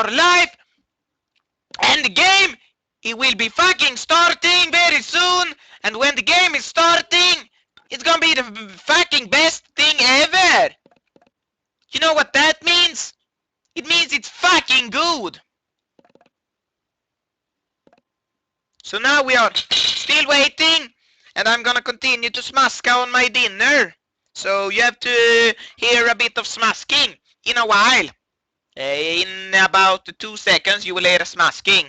your life. And the game, it will be fucking starting very soon. And when the game is starting, it's gonna be the fucking best thing ever. You know what that means? It means it's fucking good. So now we are still waiting, and I'm gonna continue to smaska on my dinner. So you have to hear a bit of smasking in a while. In about 2 seconds you will hear a smasking.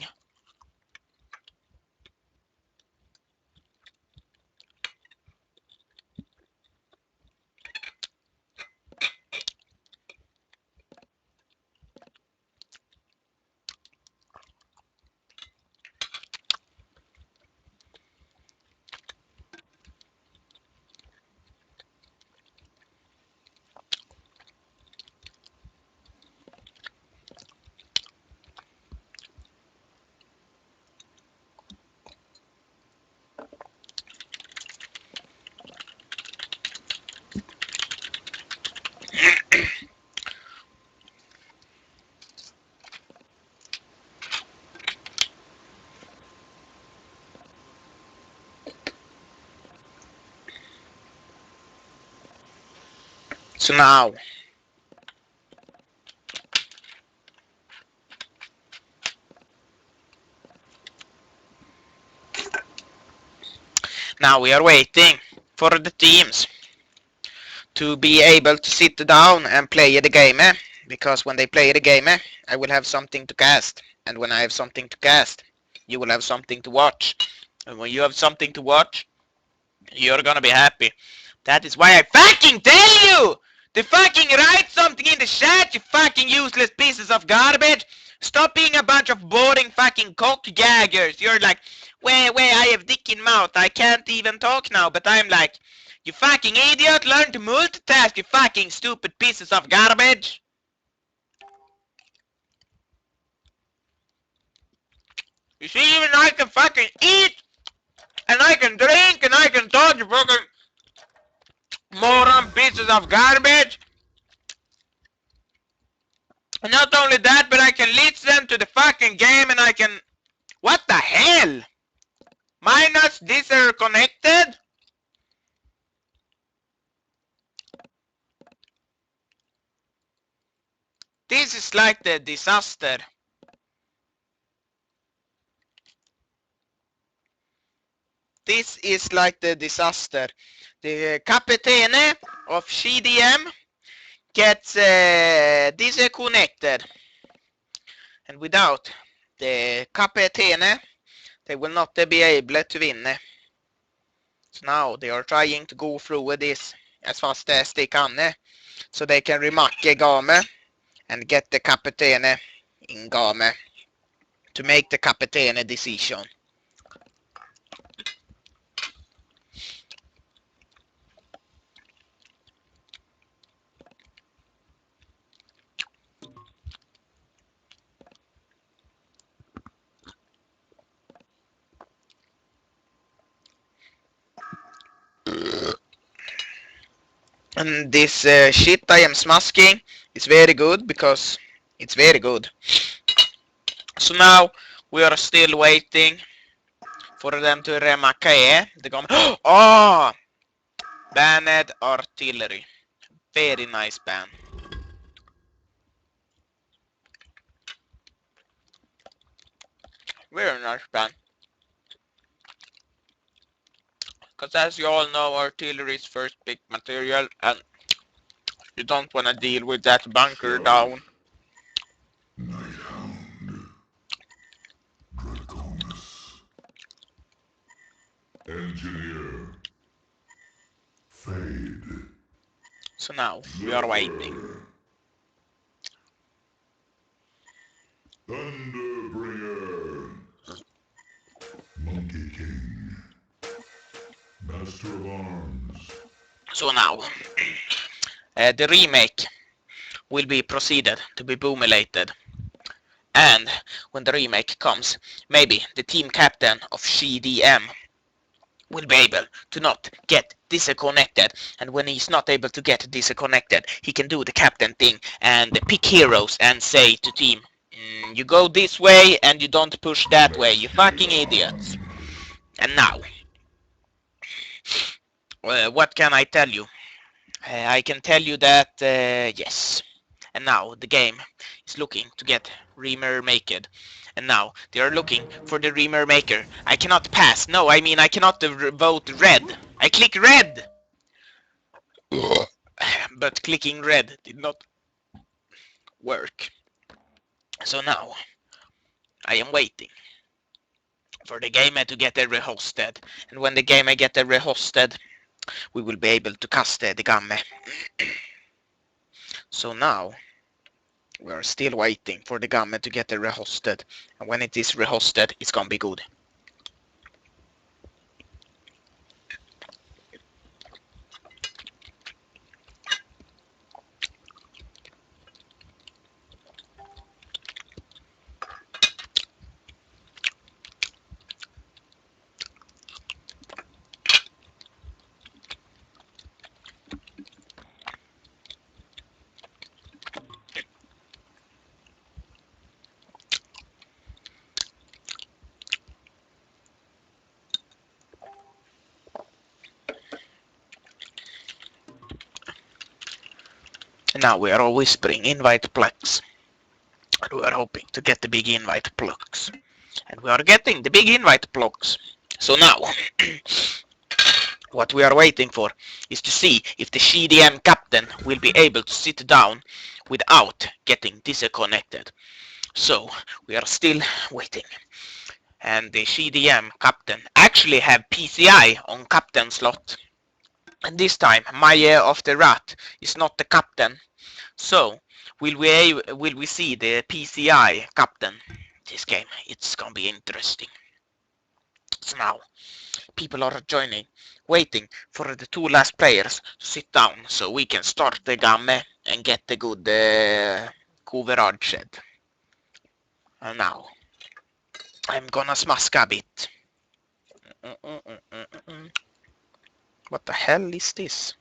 So now we are waiting for the teams to be able to sit down and play the game, because when they play the game, I will have something to cast, and when I have something to cast, you will have something to watch, and when you have something to watch, you're gonna be happy. That is why I fucking tell you to fucking write something in the chat, you fucking useless pieces of garbage. Stop being a bunch of boring fucking cockjaggers. You're like, wait, I have dick in mouth, I can't even talk now, but I'm like, you fucking idiot, learn to multitask, you fucking stupid pieces of garbage. You see, even I can fucking eat, and I can drink, and I can talk, you fucking moron pieces of garbage. And not only that, but I can listen to the fucking game, and I can... What the hell? Minus these are connected? This is like the disaster. This is like the disaster. The Kapitene of tdM gets disconnected. And without the Kapitene, they will not be able to win. So now they are trying to go through this as fast as they can, so they can remake game and get the Kapitene in game to make the Kapitene decision. And this shit I am smasking is very good because it's very good. So now we are still waiting for them to remake the game. Oh! Banned artillery. Very nice ban. Very nice ban. Because as you all know, artillery is first pick material, and you don't want to deal with that bunker down. Nighthound. Draconis. Engineer. Fade. So now we are waiting. Thunderbringer. Monkey King. Master of Arms. So now the remake will be proceeded to be boomulated, and when the remake comes, maybe the team captain of tdM will be able to not get disconnected, and when he's not able to get disconnected, he can do the captain thing and pick heroes and say to team, You go this way and you don't push that way, you fucking idiots. And now, what can I tell you? I can tell you that, yes. And now the game is looking to get remaked. And now they are looking for the remaker. I cannot pass. No, I mean I cannot vote red. I click red! But clicking red did not work. So now I am waiting for the game to get rehosted. And when the game get rehosted, we will be able to cast the game. So now we are still waiting for the game to get rehosted. And when it is rehosted, it's gonna be good. And now we are all whispering invite plugs. And we are hoping to get the big invite plugs. And we are getting the big invite plugs. So now, what we are waiting for is to see if the tdM captain will be able to sit down without getting disconnected. So we are still waiting. And the tdM captain actually have PCI on captain slot. And this time, Maya of the Rat is not the captain. So, will we see the PCI captain this game? It's gonna be interesting. So now, people are joining, waiting for the two last players to sit down so we can start the game and get the good coverage. And now, I'm gonna smask a bit. What the hell is this?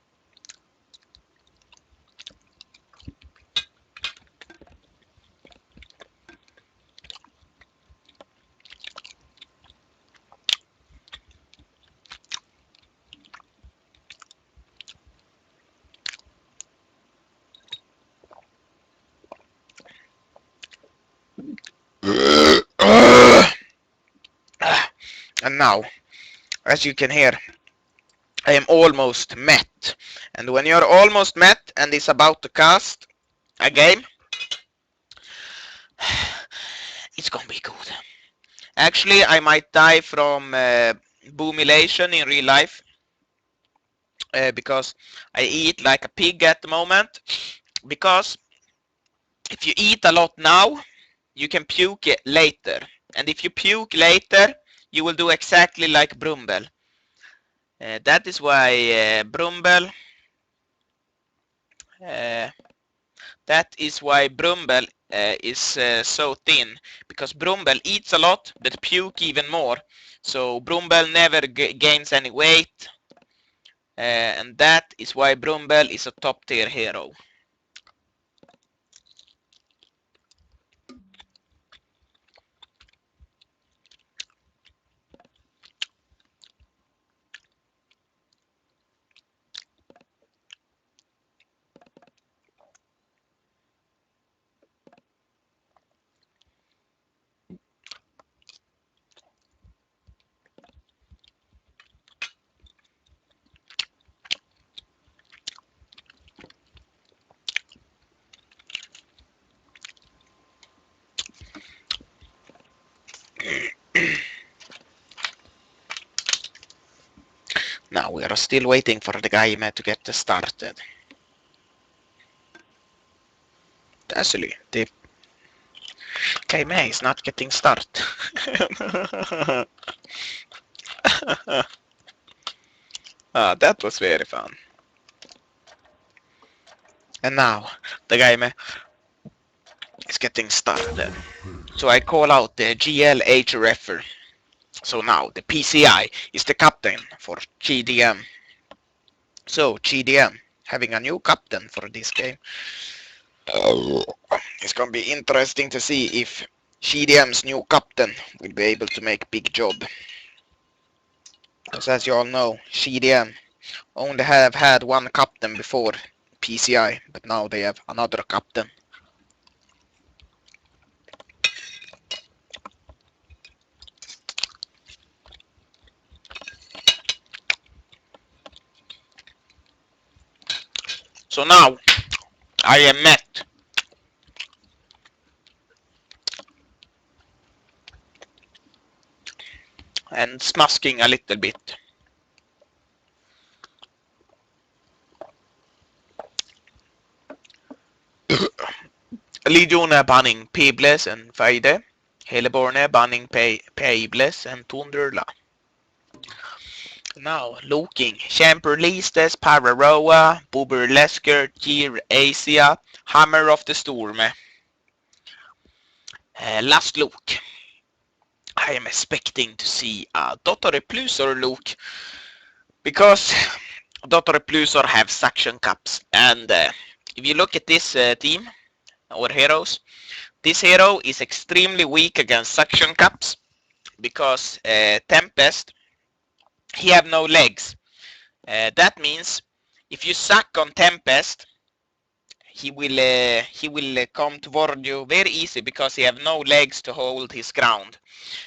And now, as you can hear, I am almost met. And when you're almost met and is about to cast a game, it's gonna be good. Actually, I might die from boomilation in real life because I eat like a pig at the moment. Because if you eat a lot now, you can puke later. And if you puke later, you will do exactly like Brumbel. That is why Brumbel is so thin, because Brumbel eats a lot but puke even more. So Brumbel never gains any weight, and that is why Brumbel is a top tier hero. Now we are still waiting for the game to get started. Actually, the game is not getting started. That was very fun. And now the game is getting started. So I call out the GLHRF. So now the PCI is the captain for tdM. So tdM having a new captain for this game. It's gonna be interesting to see if tdM's new captain will be able to make big job. Because as you all know, tdM only have had one captain before PCI, but now they have another captain. So now I am met and smasking a little bit. Legion banning Peebles and Feide. Heleborn banning Peebles and Tundurla. Now looking. Champer Listes, Pararoa, Buber Lesker, Gir Asia, Hammer of the Storm. Last look. I am expecting to see a Dottor Plusor look because Dottor Plusor have suction cups, and if you look at this team or heroes, this hero is extremely weak against suction cups because Tempest, he have no legs. That means if you suck on Tempest, he will come toward you very easy because he have no legs to hold his ground.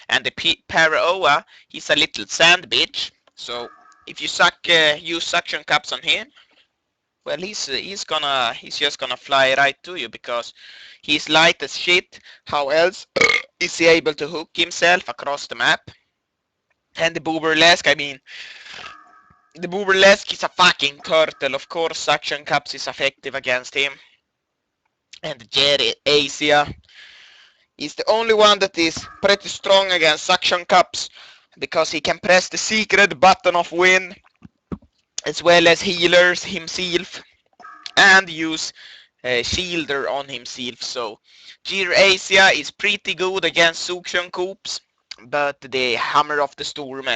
And the Paraoa, he's a little sand bitch. So if you use suction cups on him, well, he's just gonna fly right to you because he's light as shit. How else is he able to hook himself across the map? And the Booberlesk, I mean, the Booberlesk is a fucking turtle. Of course, suction cups is effective against him. And Jerry Asia is the only one that is pretty strong against suction cups because he can press the secret button of win as well as healers himself and use shielder on himself. So Gir Asia is pretty good against suction cups, but the Hammer of the Storm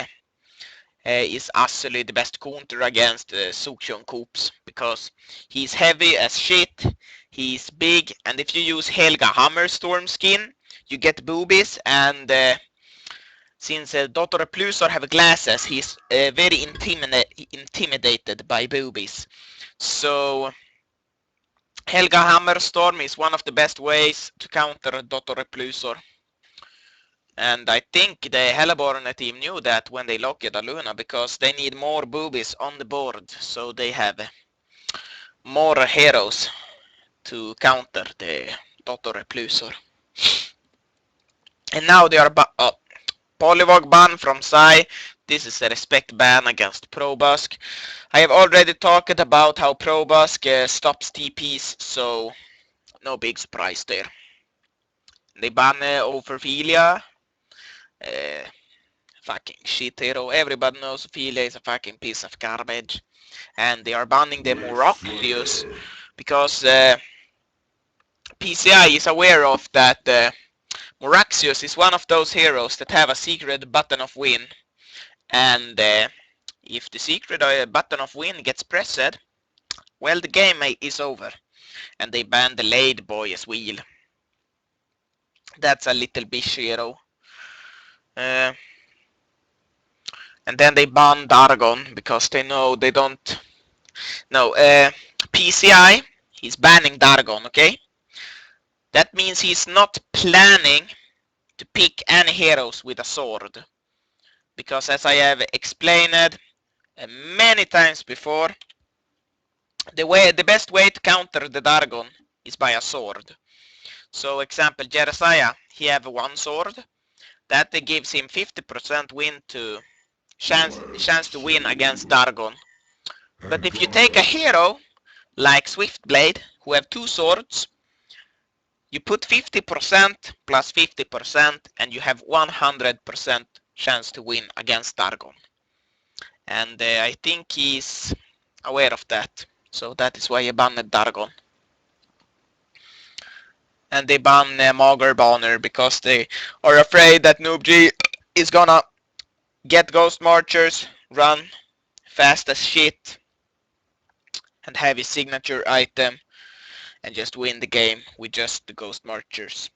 is actually the best counter against suction cups because he's heavy as shit, he's big, and if you use Helga Hammerstorm skin, you get boobies, and since Dr. Plusor have glasses, he's very intimidated by boobies. So Helga Hammerstorm is one of the best ways to counter Dr. Plusor. And I think the Hellborn team knew that when they locked Aluna because they need more boobies on the board, so they have more heroes to counter the Dr. Plusor. And now they are Polywog ban from Sai. This is a respect ban against Probusk. I have already talked about how Probusk stops TPs, so no big surprise there. They ban Ophelia. Fucking shit hero. Everybody knows Ophelia is a fucking piece of garbage. And they are banning the Moraxius because PCI is aware of that Moraxius is one of those heroes that have a secret button of win. And if the secret button of win gets pressed, well, the game is over. And they ban the Lade Boy as well. That's a little bitch hero. And then they ban Dargon because they know they don't. No, PCI, he's banning Dargon, okay? That means he's not planning to pick any heroes with a sword. Because as I have explained many times before, the best way to counter the Dargon is by a sword. So example, Jeremiah, he have one sword. That gives him 50% win to chance to win against Dargon. But if you take a hero like Swiftblade, who have two swords, you put 50% plus 50% and you have 100% chance to win against Dargon. And I think he's aware of that. So that is why he banned Dargon. And they ban Mager Banner because they are afraid that NoobG is gonna get Ghost Marchers, run fast as shit, and have his signature item and just win the game with just the Ghost Marchers.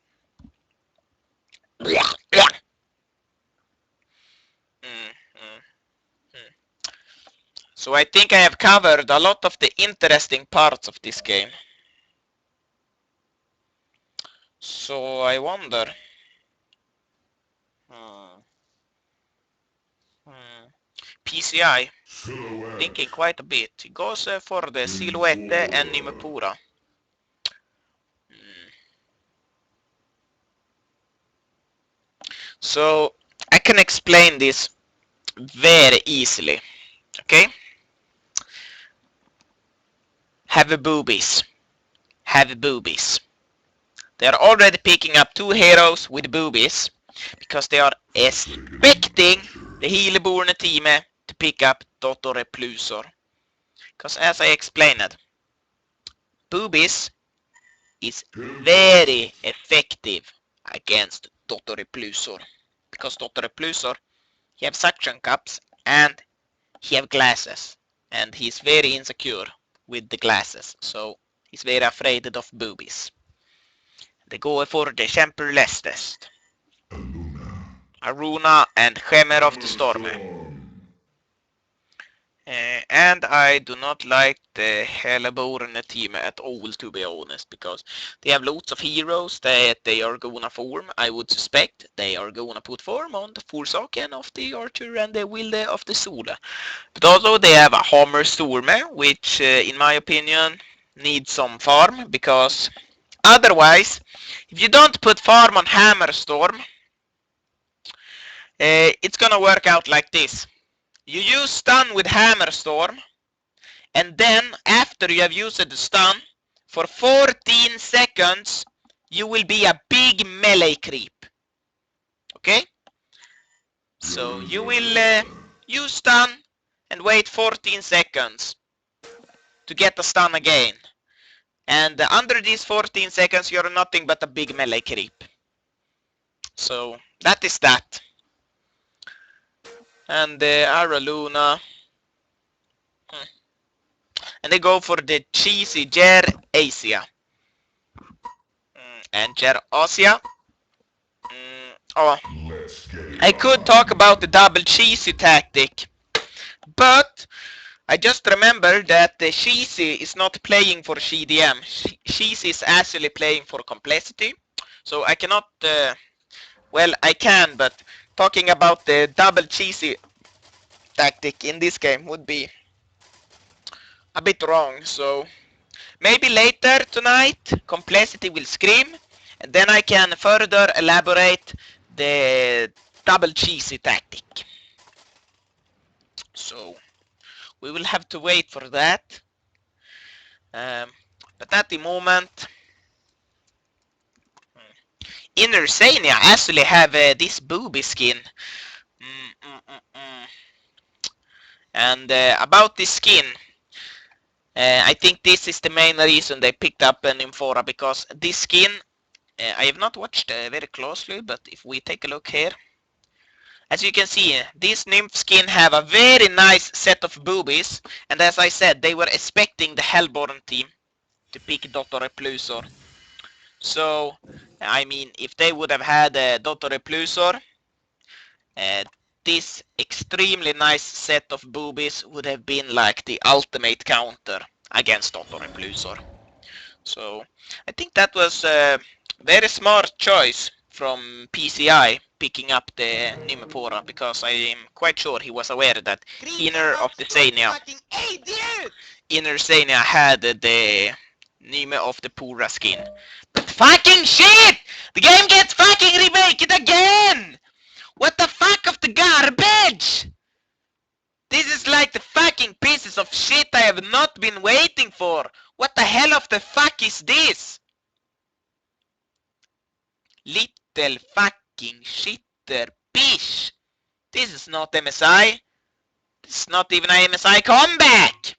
So I think I have covered a lot of the interesting parts of this game. So I wonder. PCI thinking quite a bit. He goes for the Silhouette and Nimepura. So I can explain this very easily. Okay? Have boobies. Have boobies. They are already picking up 2 heroes with boobies because they are expecting the Healborn team to pick up Dr. Plusor. Because as I explained, boobies is very effective against Dr. Plusor. Because Dr. Plusor, he have suction cups and he have glasses. And he's very insecure with the glasses. So he's very afraid of boobies. They go for the kämpelöstest. Aruna and Hammer of the Storm. And I do not like the Hellborn team at all, to be honest, because they have lots of heroes that they are gonna form. I would suspect they are gonna put form on the Forsaken of the Archer and the Wilde of the Sola. But also they have a Hammer Storm, which in my opinion needs some farm, because otherwise, if you don't put farm on Hammer Storm, it's gonna work out like this. You use stun with Hammer Storm, and then after you have used the stun, for 14 seconds, you will be a big melee creep. Okay? So you will use stun and wait 14 seconds to get the stun again. And under these 14 seconds, you're nothing but a big melee creep. So that is that. And Araluna. And they go for the cheesy Ger Asia. And Ger Asia. Oh, I could talk about the double cheesy tactic, but I just remember that the cheesy is not playing for tdM. Cheesy is actually playing for complexity. So I cannot, well, I can, but talking about the double cheesy tactic in this game would be a bit wrong. So maybe later tonight, complexity will scream, and then I can further elaborate the double cheesy tactic. So we will have to wait for that. But at the moment, Inner Sania actually have this booby skin. And about this skin, I think this is the main reason they picked up an Nymphora, because this skin, I have not watched very closely, but if we take a look here, as you can see, this nymph skin have a very nice set of boobies, and as I said, they were expecting the Hellborn team to pick Dr. Plusor. So, I mean, if they would have had Dr. Plusor, this extremely nice set of boobies would have been like the ultimate counter against Dr. Plusor. So, I think that was a very smart choice from PCI picking up the Nimepora, because I am quite sure he was aware that Inner Sania had the Nime of the Pura skin. But fucking shit! The game gets fucking remaked again! What the fuck of the garbage? This is like the fucking pieces of shit I have not been waiting for. What the hell of the fuck is this? Little fucking shitter bitch. This is not MSI. This is not even a MSI comeback.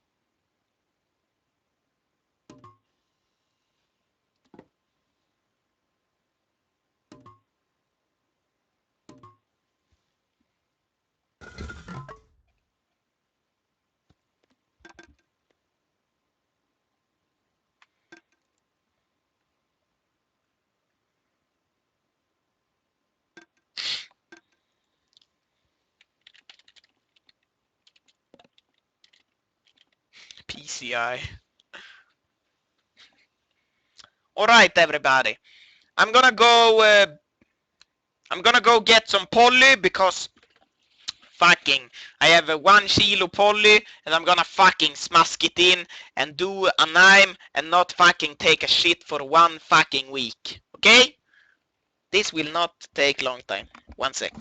Easy eye. Alright, everybody. I'm gonna go get some poly because fucking I have a 1 kilo poly and I'm gonna fucking smask it in and do a nine and not fucking take a shit for 1 fucking week. Okay? This will not take long time. 1 sec.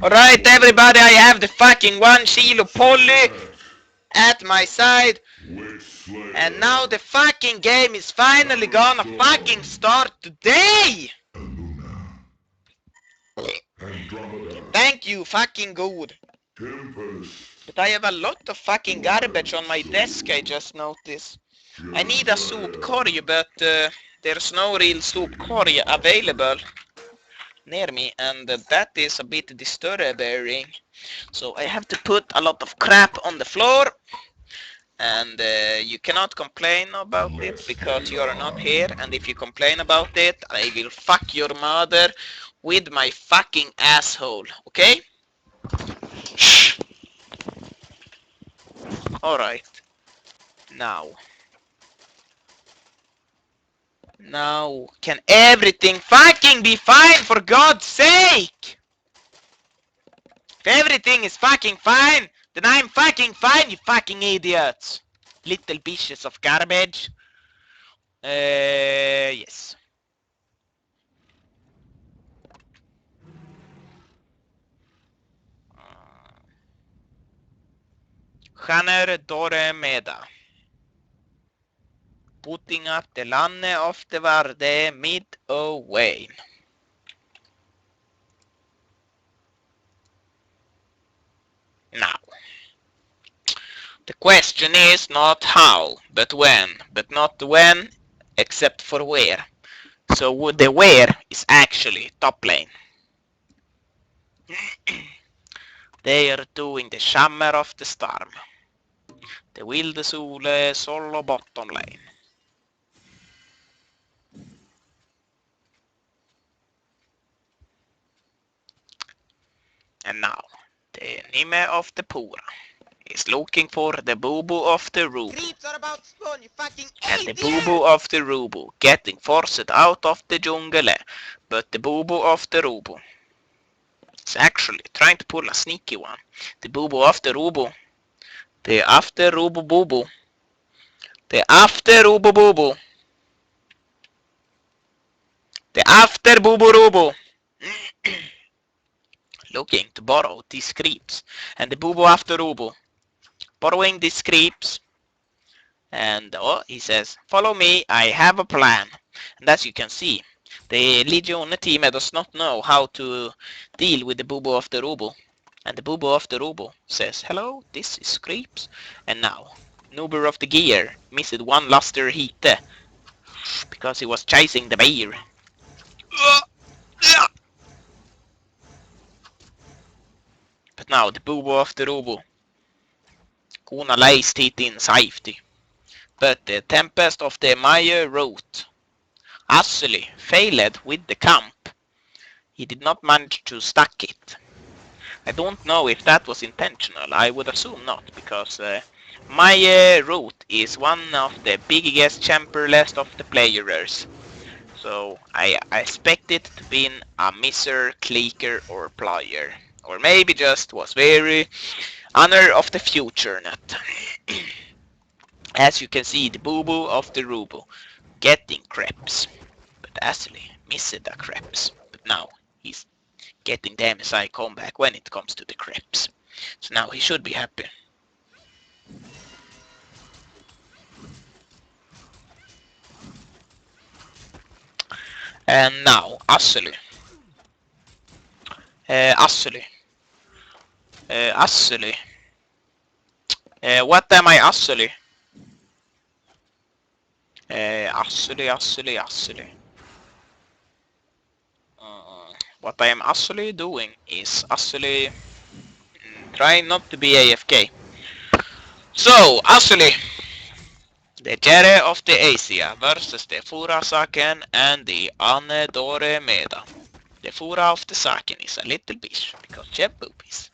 Alright, everybody, I have the fucking 1 kilo poly at my side. And now the fucking game is finally gonna fucking start today! Thank you, fucking good. But I have a lot of fucking garbage on my desk, I just noticed. I need a soup curry, but there's no real soup curry available near me, and that is a bit disturbing. So I have to put a lot of crap on the floor, and you cannot complain about it because you are not here, and if you complain about it, I will fuck your mother with my fucking asshole, okay? Shh. Alright. Now, can everything fucking be fine for God's sake? If everything is fucking fine, then I'm fucking fine, you fucking idiots. Little pieces of garbage. Yes. Hanner Dore Meda. Putting up the landet of the Varde mid-away. Now, the question is not how, but when. But not when, except for where. So the where is actually top lane. They are doing the Shammer of the Storm. The Wilde Sole solo bottom lane. And now, the Nime of the Pura is looking for the Boo-Boo of the Rubu. Creeps are about to spawn, you fucking And the idiot! Boo-Boo of the Rubu getting forced out of the jungle. But the Boo-Boo of the Rubu is actually trying to pull a sneaky one. The Boo-Boo of the Rubu. The after Rubu Boo-Boo. The after Rubu Boo-Boo. The after Boo-Boo Rubu. Looking to borrow these creeps. And the Boo-Boo after Rubu. Borrowing these creeps. And he says, follow me, I have a plan. And as you can see, the Legion team does not know how to deal with the Boo-Boo of the Rubu. And the Boo-Boo of the Rubu says, hello, this is Creeps. And now, Noober of the Gear missed one luster heat because he was chasing the bear. But now the Boo-Boo of the Rubu gonna laced it in safety. But the Tempest of the Maya wrote, Ashley failed with the camp. He did not manage to stack it. I don't know if that was intentional. I would assume not, because my route is one of the biggest champer list of the players. So I expect it to be a misser, clicker or player. Or maybe just was very honor of the future net. As you can see, the Boo-Boo of the Rubu getting crepes. But Ashley missed the crepes. But now he's getting the MSI comeback when it comes to the crepes. So now he should be happy. And now, Ashley. Ashley. What am I Ashley? Ashley. What what I am actually doing is actually trying not to be AFK. So, actually, the Jere of the Asia versus the Fura Saken and the Anedore Meda. The Fura of the Saken is a little bitch because she have boobies.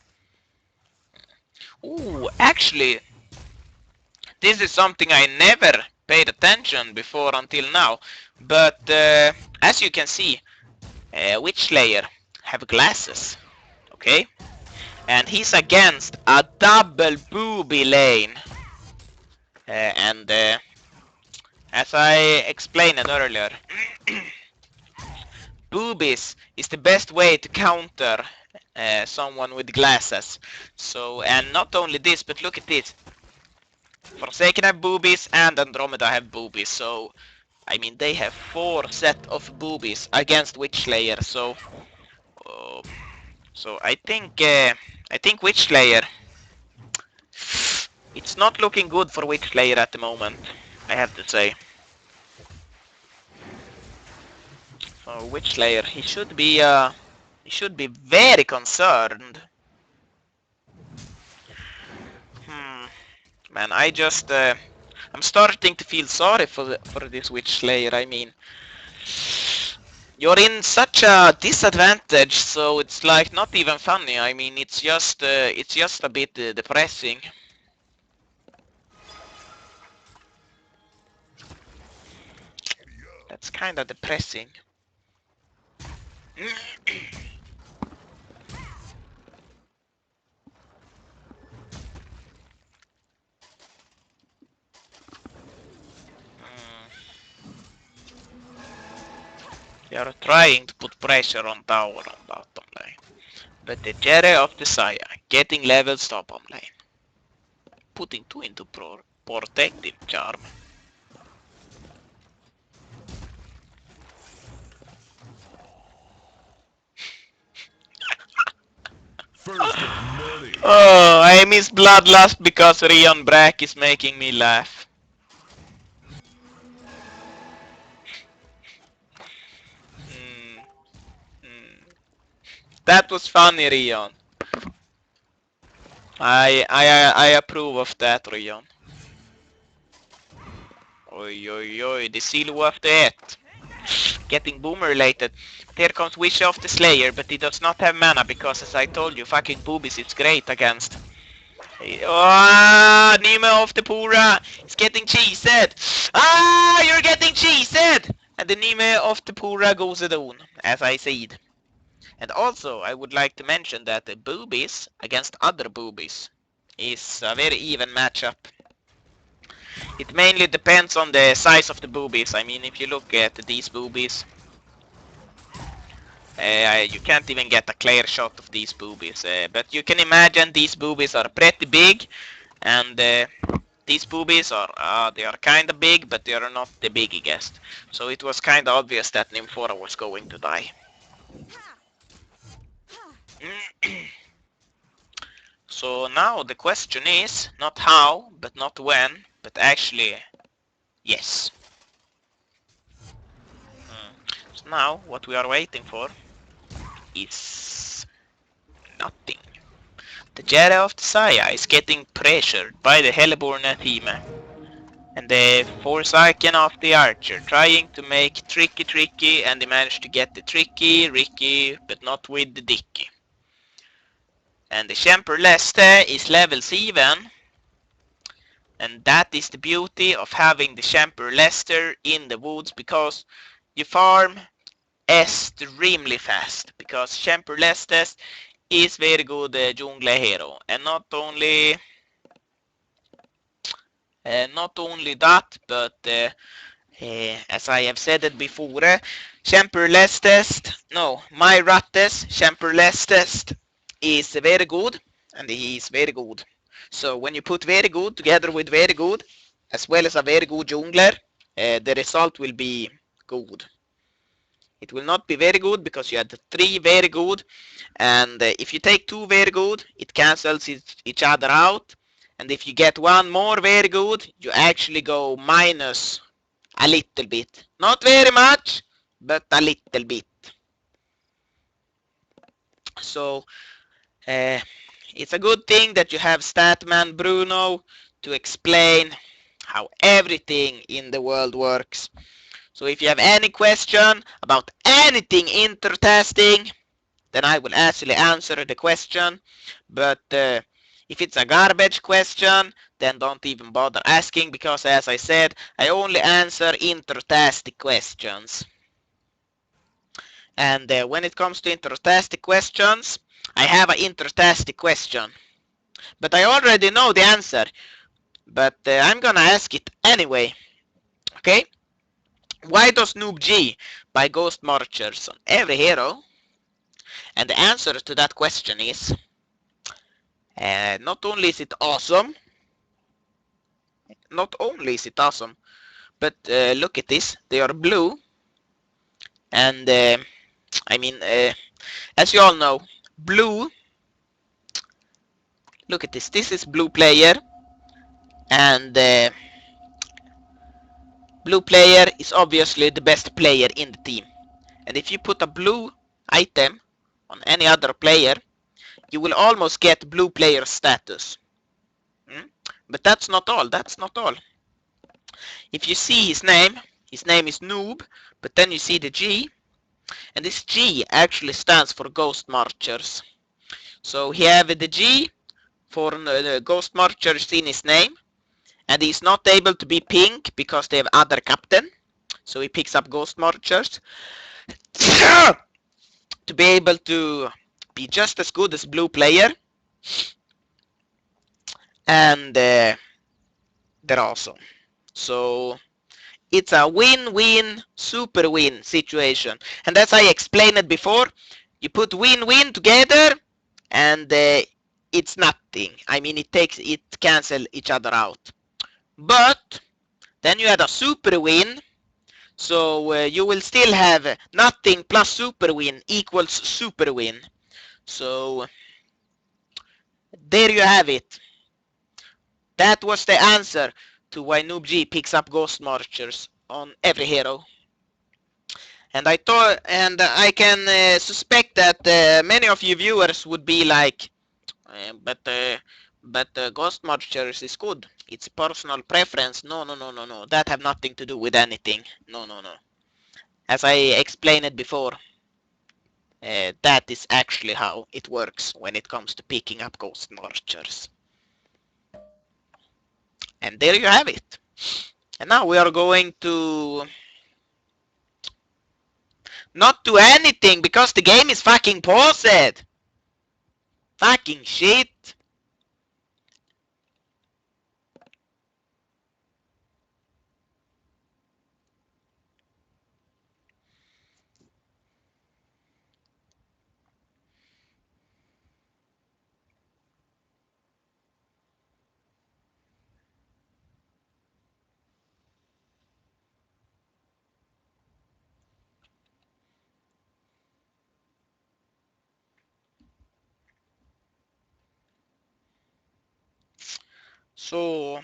Ooh, actually, this is something I never paid attention before until now. But as you can see, Witch Slayer have glasses, okay? And he's against a double booby lane. And as I explained earlier, boobies is the best way to counter someone with glasses. So, and not only this, but look at this. Forsaken have boobies and Andromeda have boobies. So, I mean, they have 4 set of boobies against Witch Slayer. So, uh, I think Witch Slayer. It's not looking good for Witch Slayer at the moment, I have to say. So Witch Slayer, he should be very concerned. Man, I'm starting to feel sorry for this Witch Slayer. I mean, you're in such a disadvantage, so it's like not even funny. I mean, it's just a bit depressing. That's kind of depressing. They are trying to put pressure on tower on bottom lane. But the Jere of the Saya getting levels top on lane. Putting 2 into protective charm. First of many. Oh, I miss Bloodlust because Rion Brack is making me laugh. That was funny, Rion. I approve of that, Rion. Oi, oi, oi, the Silu of the Et. Getting boomer related. Here comes Wish of the Slayer, but he does not have mana because, as I told you, fucking boobies is great against. Ah, Nemo of the Pura is getting cheesed. Ah, you're getting cheesed! And the Nemo of the Pura goes down, as I said. And also, I would like to mention that the boobies against other boobies is a very even matchup. It mainly depends on the size of the boobies. I mean, if you look at these boobies, you can't even get a clear shot of these boobies. But you can imagine these boobies are pretty big, and these boobies are they are kind of big, but they are not the biggest. So it was kind of obvious that Nymphora was going to die. So now the question is not how, but not when, but actually yes. So now what we are waiting for is nothing. The Jedi of the Saya is getting pressured by the Hellborn team. And the Forsaken of the Archer trying to make tricky, and they managed to get the Ricky, but not with the Dicky. And the Champer Leste is level 7. And that is the beauty of having the Champer Lester in the woods, because you farm extremely fast. Because Champer Lester is very good jungle hero. And not only that, but as I have said it before, Champer Lestest, no, my Rattest, Champer Lestest is very good, and he is very good. So when you put very good together with very good, as well as a very good jungler, the result will be good. It will not be very good because you had 3 very good, and if you take 2 very good, it cancels each other out. And if you get 1 more very good, you actually go minus a little bit. Not very much, but a little bit. So it's a good thing that you have Statman Bruno to explain how everything in the world works. So if you have any question about anything intertesting, then I will actually answer the question. But if it's a garbage question, then don't even bother asking, because as I said, I only answer intertastic questions. And when it comes to intertastic questions, I have an intertastic question. But I already know the answer. But I'm gonna ask it anyway. Okay? Why does Noob G buy Ghost Marchers on every hero? And the answer to that question is, not only is it awesome, but look at this, they are blue. And I mean, as you all know, blue, look at this is blue player. And blue player is obviously the best player in the team. And if you put a blue item on any other player, you will almost get blue player status. But that's not all. If you see his name is Noob, but then you see the G, and this G actually stands for Ghost Marchers. So he have the G for the Ghost Marchers in his name, and he's not able to be pink because they have other captain. So he picks up Ghost Marchers to be able to be just as good as blue player. And they're awesome. So it's a win-win, super win situation. And as I explained it before, you put win-win together and it's nothing. I mean, it cancel each other out. But then you had a super win. So you will still have nothing plus super win equals super win. So there you have it. That was the answer to why Noob G picks up Ghost Marchers on every hero. And I thought, and I can suspect that many of you viewers would be like, but Ghost Marchers is good. It's personal preference. No. That have nothing to do with anything. No. As I explained it before, that is actually how it works when it comes to picking up Ghost Marchers. And there you have it. And now we are going to not do anything because the game is fucking paused. Fucking shit. So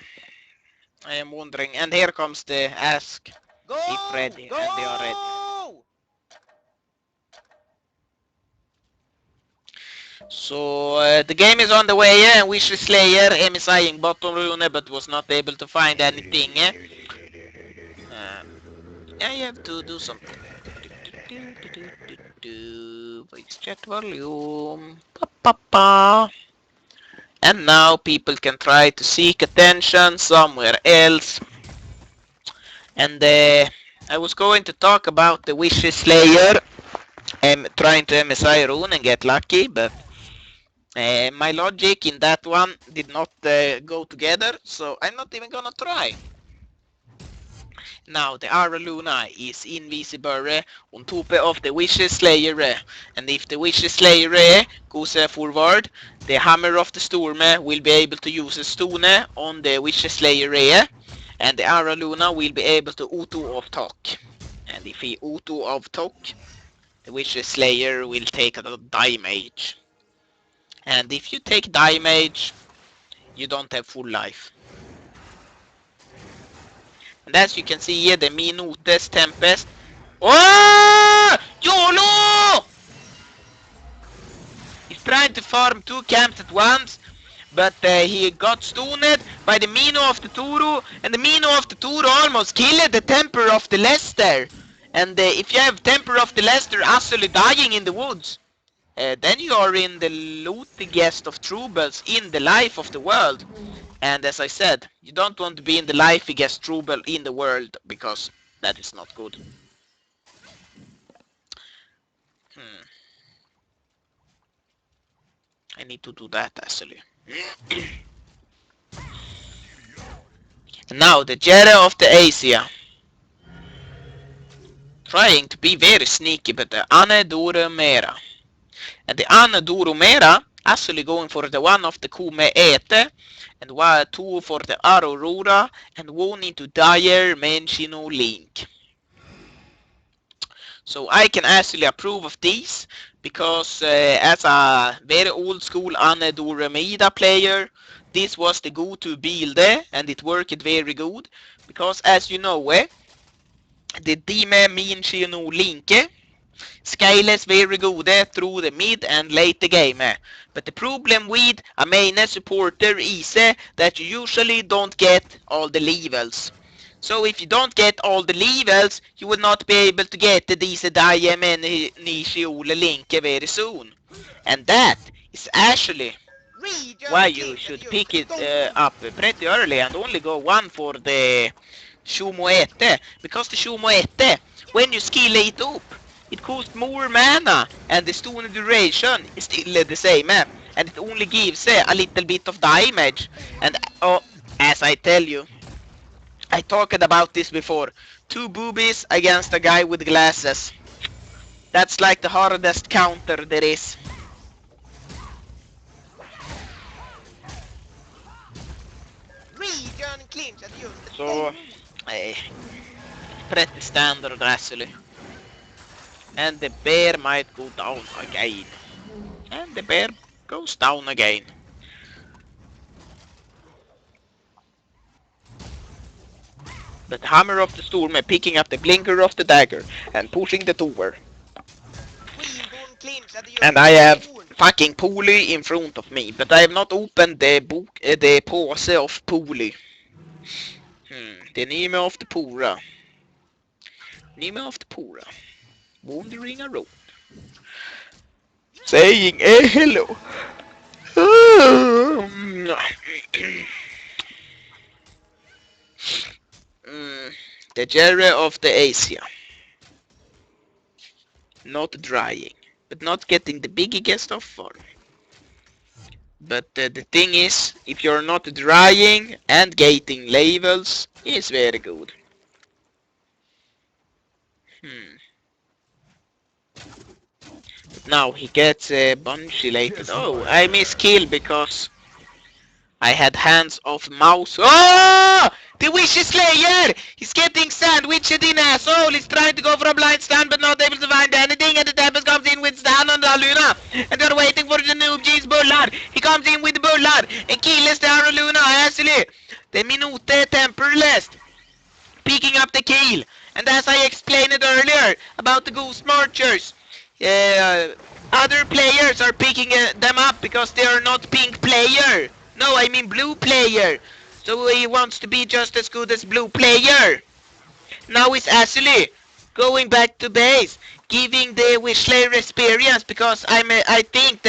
I am wondering, and here comes the ask if ready, and they are ready. So the game is on the way, and Wish Slayer MSIing bottom rune, but was not able to find anything. Yeah, you have to do something. Voice chat volume. And now people can try to seek attention somewhere else. And I was going to talk about the Wish Slayer. I'm trying to MSI rune and get lucky, but my logic in that one did not go together, so I'm not even gonna try. Now the Ara Luna is invisible on top of the Wish Slayer, and if the Wish Slayer goes forward, the Hammer of the Storm will be able to use a stone on the Wish Slayer, and the Ara Luna will be able to auto off talk. And if he auto off talk, the Wish Slayer will take a damage. And if you take damage, you don't have full life. And as you can see here, the Minutes Tempest. Oh! YOLO! trying to farm 2 camps at once, but he got stoned by the Mino of the Turu, and the Mino of the Turu almost killed the Temper of the Leicester. And if you have Temper of the Leicester actually dying in the woods, then you are in the lootigest of troubles in the life of the world. And as I said, you don't want to be in the lifeiest trouble in the world, because that is not good. I need to do that actually. Now the Jere of the Asia. Trying to be very sneaky, but the Anadura Mera. And the Anadura Mera actually going for the one of the Kume Ete, and 2 for the Aurora, and 1 into Dire Menshino Link. So I can actually approve of these, because as a very old school Anadura Mida player, this was the go-to build, and it worked very good, because as you know, the Dime Menshino Link scales very good through the mid and late game. But the problem with a main supporter is that you usually don't get all the levels. So if you don't get all the levels, you will not be able to get this Diamond Nishiole Link very soon. And that is actually why you should pick it up pretty early and only go 1 for the Shumoete. Because the Shumoete, when you skill it up, it costs more mana, and the stone duration is still the same, and it only gives a little bit of damage. And as I tell you, I talked about this before, 2 boobies against a guy with glasses. That's like the hardest counter there is. So, pretty standard actually. And the bear might go down again. And the bear goes down again. But the hammer of the storm picking up the blinker of the dagger and pushing the tower. And I have fucking Poli in front of me, but I have not opened the book, the pause of Poli. The name of the Pura. Name of the Pura. Wandering around. Saying hello. The Jere of the Asia. Not drying, but not getting the biggest of farm. But the thing is, if you're not drying and getting levels, it's very good. But now he gets bunculated. Oh, I miskill because I had hands off mouse. Oh! The Wishy Slayer! He's getting sandwiched in asshole! He's trying to go for a blind stand but not able to find anything, and the Tempest comes in with stand on the Luna, and they're waiting for the Noob G's Bullard. He comes in with the Bullard and kills the Arrow Luna actually. The Minute Temperless picking up the kill. And as I explained it earlier about the Ghost Marchers, other players are picking them up because they are not pink player. No, I mean blue player. So he wants to be just as good as blue player. Now it's actually going back to base, giving the Wishler experience, because I think that